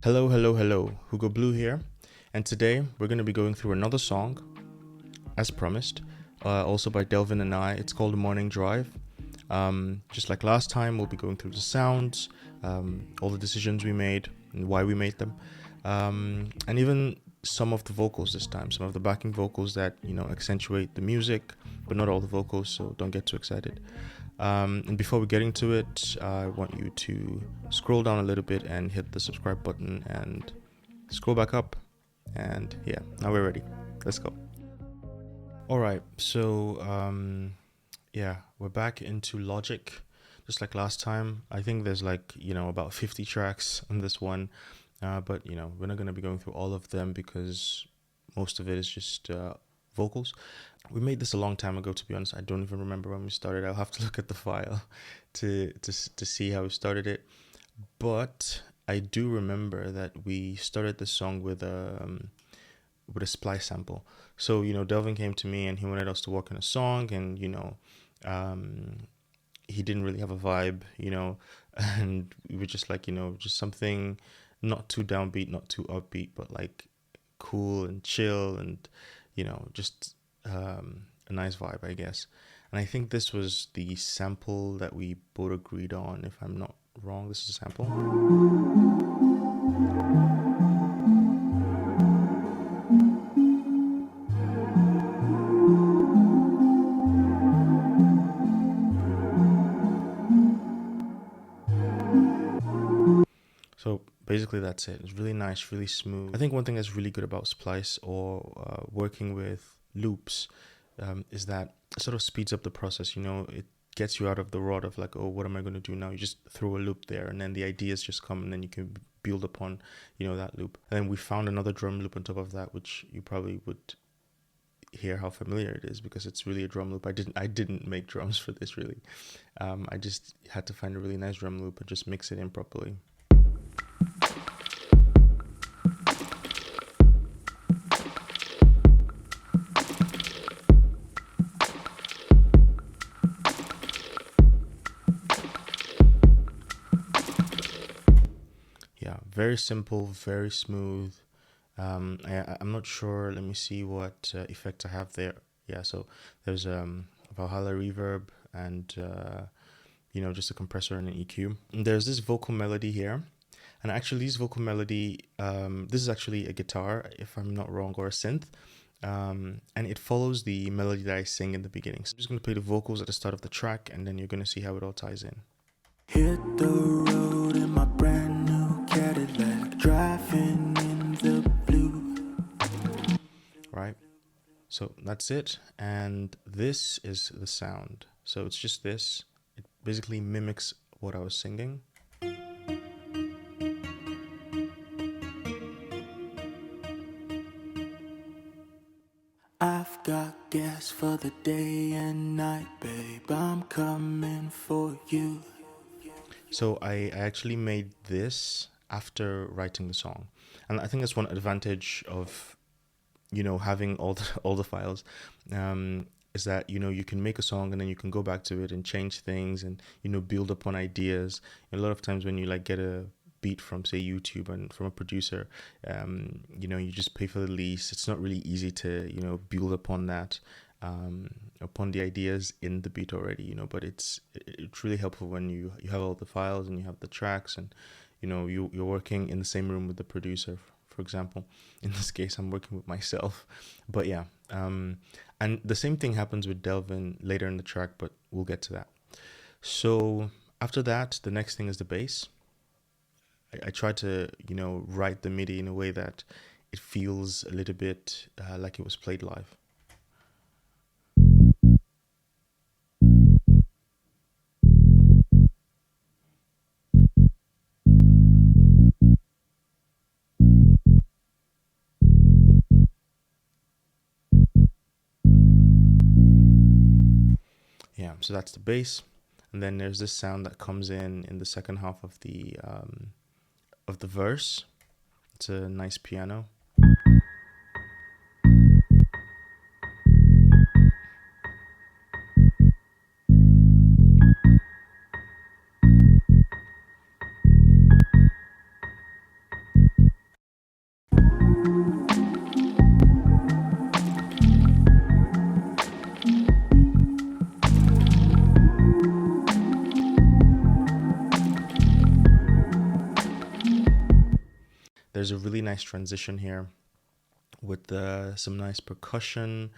Hello, hello, hello. Hugo Blue here, and today we're going to be going through another song, as promised, also by Delvin and I. It's called Morning Drive. Just like last time, we'll be going through the sounds, all the decisions we made, and why we made them, and even some of the vocals this time, some of the backing vocals that, accentuate the music, but not all the vocals, so don't get too excited. And before we get into it, I want you to scroll down a little bit and hit the subscribe button and scroll back up. And yeah, now we're ready. Let's go. All right, so yeah, we're back into Logic, just like last time. I think there's about 50 tracks on this one, but we're not gonna be going through all of them because most of it is just vocals. We made this a long time ago, to be honest. I don't even remember when we started. I'll have to look at the file to see how we started it. But I do remember that we started the song with a splice sample. So Delvin came to me and he wanted us to work on a song, and he didn't really have a vibe, and we were just just something not too downbeat, not too upbeat, but like cool and chill, and just a nice vibe, I guess. And I think this was the sample that we both agreed on, if I'm not wrong. This is a sample. So basically that's it. It's really nice, really smooth. I think one thing that's really good about splice or working with loops is that it sort of speeds up the process. It gets you out of the rut of like, oh, what am I going to do now? You just throw a loop there, and then the ideas just come, and then you can build upon that loop. And then we found another drum loop on top of that, which you probably would hear how familiar it is, because it's really a drum loop. I didn't make drums for this, really. I just had to find a really nice drum loop and just mix it in properly. Yeah, very simple, very smooth. I'm not sure. Let me see what effects I have there. Yeah, so there's Valhalla reverb and just a compressor and an EQ. And there's this vocal melody here, and actually this vocal melody, this is actually a guitar, if I'm not wrong, or a synth. And it follows the melody that I sing in the beginning. So I'm just going to play the vocals at the start of the track, and then you're going to see how it all ties in. Hit the road in my brand new Cadillac, driving in the blue. Right, so that's it, and this is the sound. So it's just this. It basically mimics what I was singing. I've got gas for the day and night, babe, I'm coming for you. So I actually made this after writing the song, and I think that's one advantage of having all the files, is that you can make a song and then you can go back to it and change things and build upon ideas. A lot of times when you get a beat from, say, YouTube and from a producer, you just pay for the lease. It's not really easy to build upon that, upon the ideas in the beat already, but it's really helpful when you have all the files and you have the tracks, and you're working in the same room with the producer. For example, in this case, I'm working with myself. But yeah, and the same thing happens with Delvin later in the track, but we'll get to that. So after that, the next thing is the bass. I try to write the MIDI in a way that it feels a little bit like it was played live. Yeah, so that's the bass, and then there's this sound that comes in the second half of the verse. It's a nice piano. there's a really nice transition here with some nice percussion.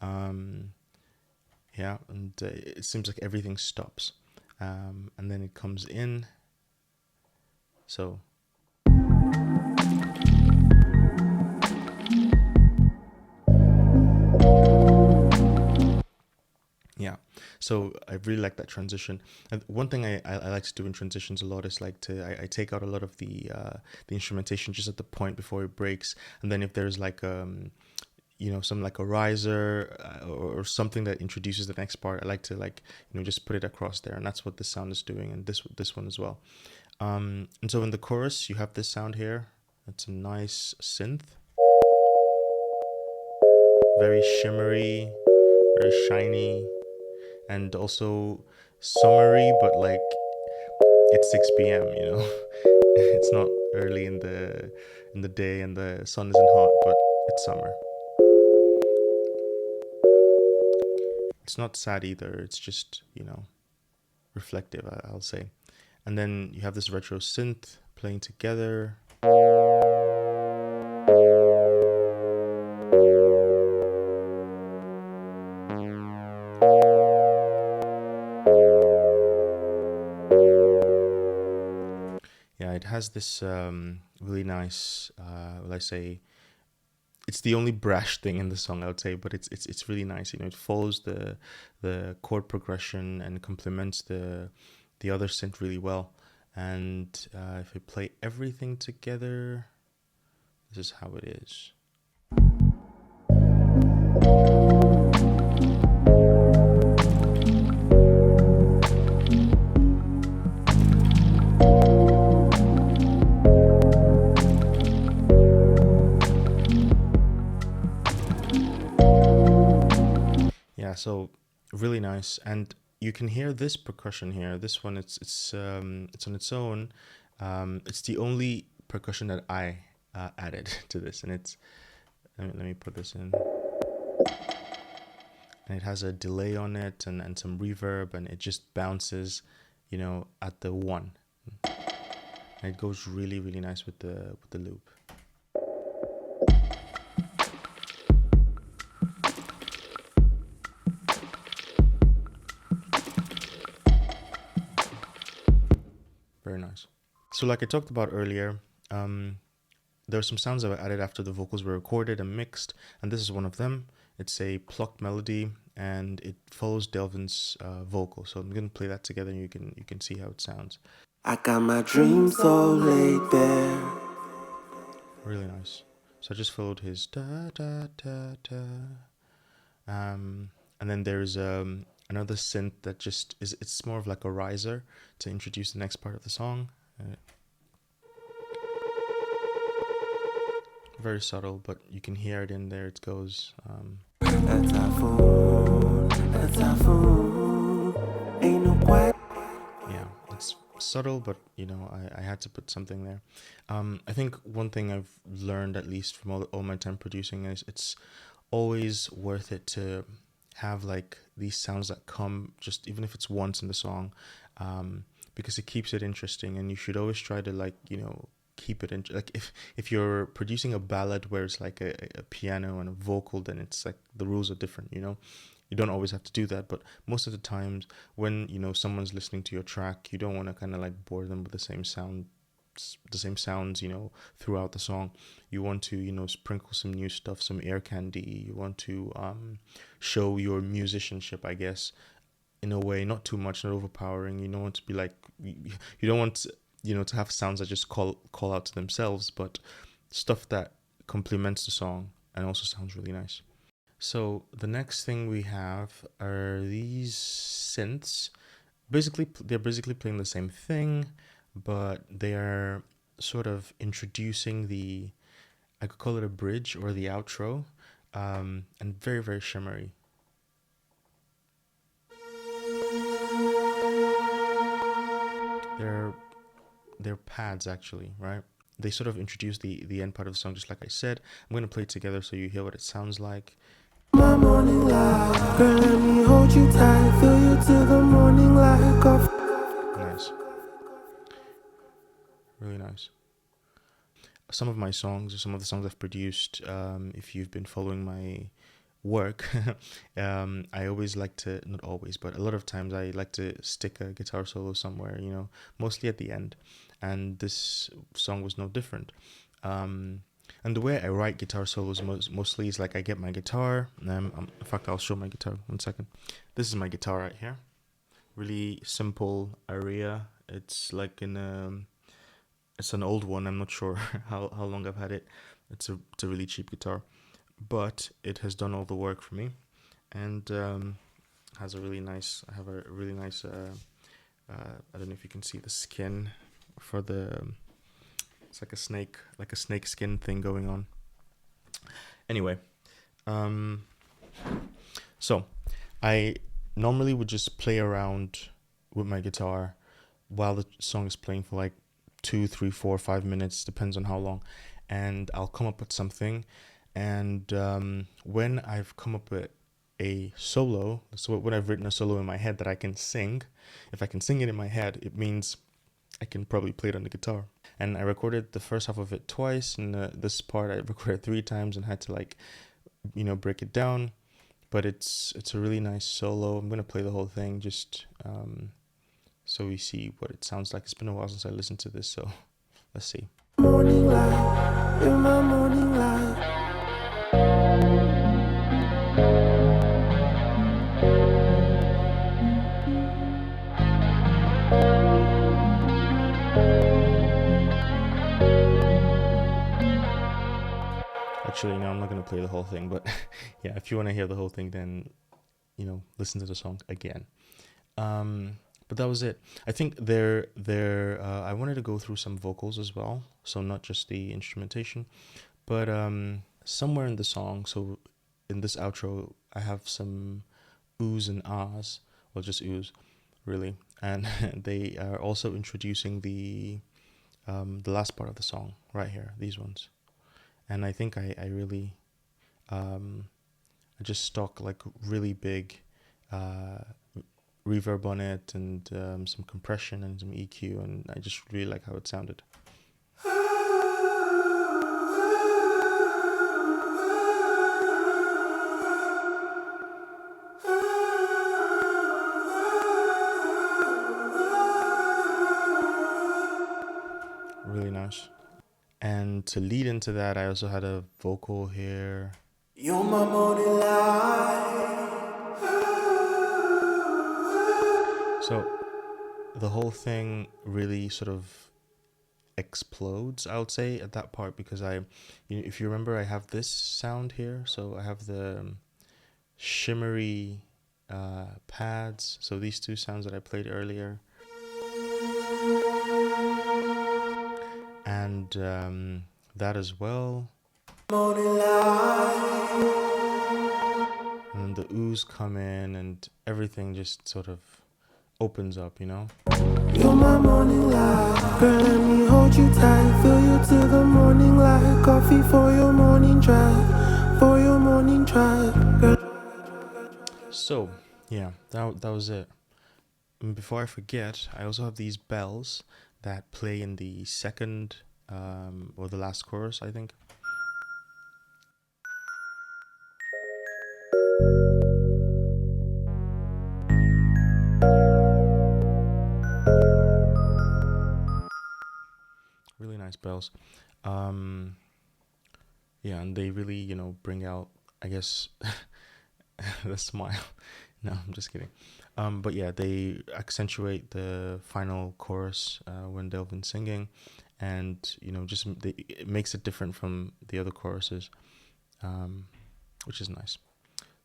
Yeah, and it seems like everything stops. And then it comes in. So yeah, so I really like that transition. And one thing I like to do in transitions a lot is like I take out a lot of the instrumentation just at the point before it breaks, and then if there's like some like a riser or something that introduces the next part, I like to like just put it across there, and that's what this sound is doing, and this one as well. And so in the chorus you have this sound here. It's a nice synth, very shimmery, very shiny, and also summery, but like it's 6 p.m. It's not early in the day and the sun isn't hot, but it's summer. It's not sad either. It's just reflective, I'll say. And then you have this retro synth playing together. Yeah, it has this really nice, will I say, it's the only brash thing in the song, I would say, but it's really nice. It follows the chord progression and complements the other synth really well. And if I play everything together, this is how it is. Yeah, so really nice, and you can hear this percussion here. This one, it's on its own. It's the only percussion that I added to this, and it's let me put this in, and it has a delay on it and some reverb, and it just bounces, at the one, and it goes really really nice with the loop. Very nice. So like I talked about earlier, there are some sounds that were added after the vocals were recorded and mixed, and this is one of them. It's a plucked melody, and it follows Delvin's vocal. So I'm gonna play that together, and you can see how it sounds. I got my dreams all laid bare. Really nice. So I just followed his da da da da. And then there's another synth that just is. It's more of like a riser to introduce the next part of the song. Very subtle, but you can hear it in there. It goes. Yeah, it's subtle, but I had to put something there. I think one thing I've learned, at least from all my time producing, is it's always worth it to have like these sounds that come just even if it's once in the song, because it keeps it interesting, and you should always try to like keep it in, like if you're producing a ballad where it's like a piano and a vocal, then it's like the rules are different. You don't always have to do that, but most of the times when someone's listening to your track, you don't want to kind of like bore them with the same sounds throughout the song. You want to sprinkle some new stuff, some air candy. You want to show your musicianship, I guess, in a way, not too much, not overpowering. You don't want to be like, you don't want to have sounds that just call out to themselves, but stuff that complements the song and also sounds really nice. So the next thing we have are these synths. They're basically playing the same thing, but they are sort of introducing I could call it a bridge or the outro, and very, very shimmery. They're pads, actually, right? They sort of introduce the end part of the song, just like I said. I'm going to play it together so you hear what it sounds like. My morning light, girl, let me hold you tight, feel you till the morning light. Nice. Really nice. some of my songs, or some of the songs I've produced, if you've been following my work, I always like to, not always, but a lot of times I like to stick a guitar solo somewhere, mostly at the end. And this song was no different. And the way I write guitar solos mostly is like I get my guitar. In fact, I'll show my guitar 1 second. This is my guitar right here. Really simple aria. It's like it's an old one. I'm not sure how long I've had it. It's a really cheap guitar, but it has done all the work for me, and has a really nice. I have a really nice. I don't know if you can see the skin for the. It's like a snake skin thing going on. Anyway, so I normally would just play around with my guitar while the song is playing for like 2, 3, 4, 5 minutes, depends on how long, and I'll come up with something. And when I've come up with a solo, so when I've written a solo in my head that I can sing, if I can sing it in my head, it means I can probably play it on the guitar. And I recorded the first half of it twice, and this part I recorded 3 times and had to break it down. But it's a really nice solo. I'm gonna play the whole thing just so we see what it sounds like. It's been a while since I listened to this, so let's see. Morning light, in my morning light. Actually, no, I'm not gonna play the whole thing, but yeah, if you want to hear the whole thing, then listen to the song again. But that was it. I think I wanted to go through some vocals as well, so not just the instrumentation, but somewhere in the song. So in this outro, I have some oohs and ahs, well, just oohs, really, and they are also introducing the last part of the song right here, these ones. And I think I really I just stuck like really big reverb on it, and some compression and some EQ, and I just really like how it sounded. Really nice. And to lead into that, I also had a vocal here. You're my morning light. So the whole thing really sort of explodes, I would say, at that part, because if you remember, I have this sound here. So I have the shimmery pads. So these 2 sounds that I played earlier. And that as well. And the oohs come in, and everything just sort of opens up, You're my morning light. Girl, let me hold you tight. Fill you till the morning light. Coffee for your morning drive. For your morning drive. Girl. So yeah, that was it. And before I forget, I also have these bells that play in the second or the last chorus, I think. Really nice bells. Yeah, and they really, bring out, I guess, the smile. No, I'm just kidding. But yeah, they accentuate the final chorus when Delvin's singing, and it makes it different from the other choruses, which is nice.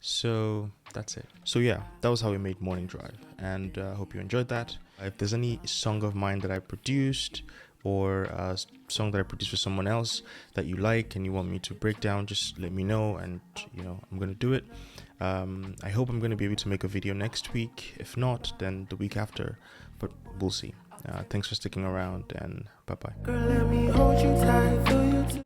So that's it. So yeah, that was how we made Morning Drive, and I hope you enjoyed that. If there's any song of mine that I produced, or a song that I produced for someone else that you like and you want me to break down, just let me know, and I'm gonna do it. I hope I'm gonna be able to make a video next week. If not, then the week after, but we'll see. Thanks for sticking around, and bye bye.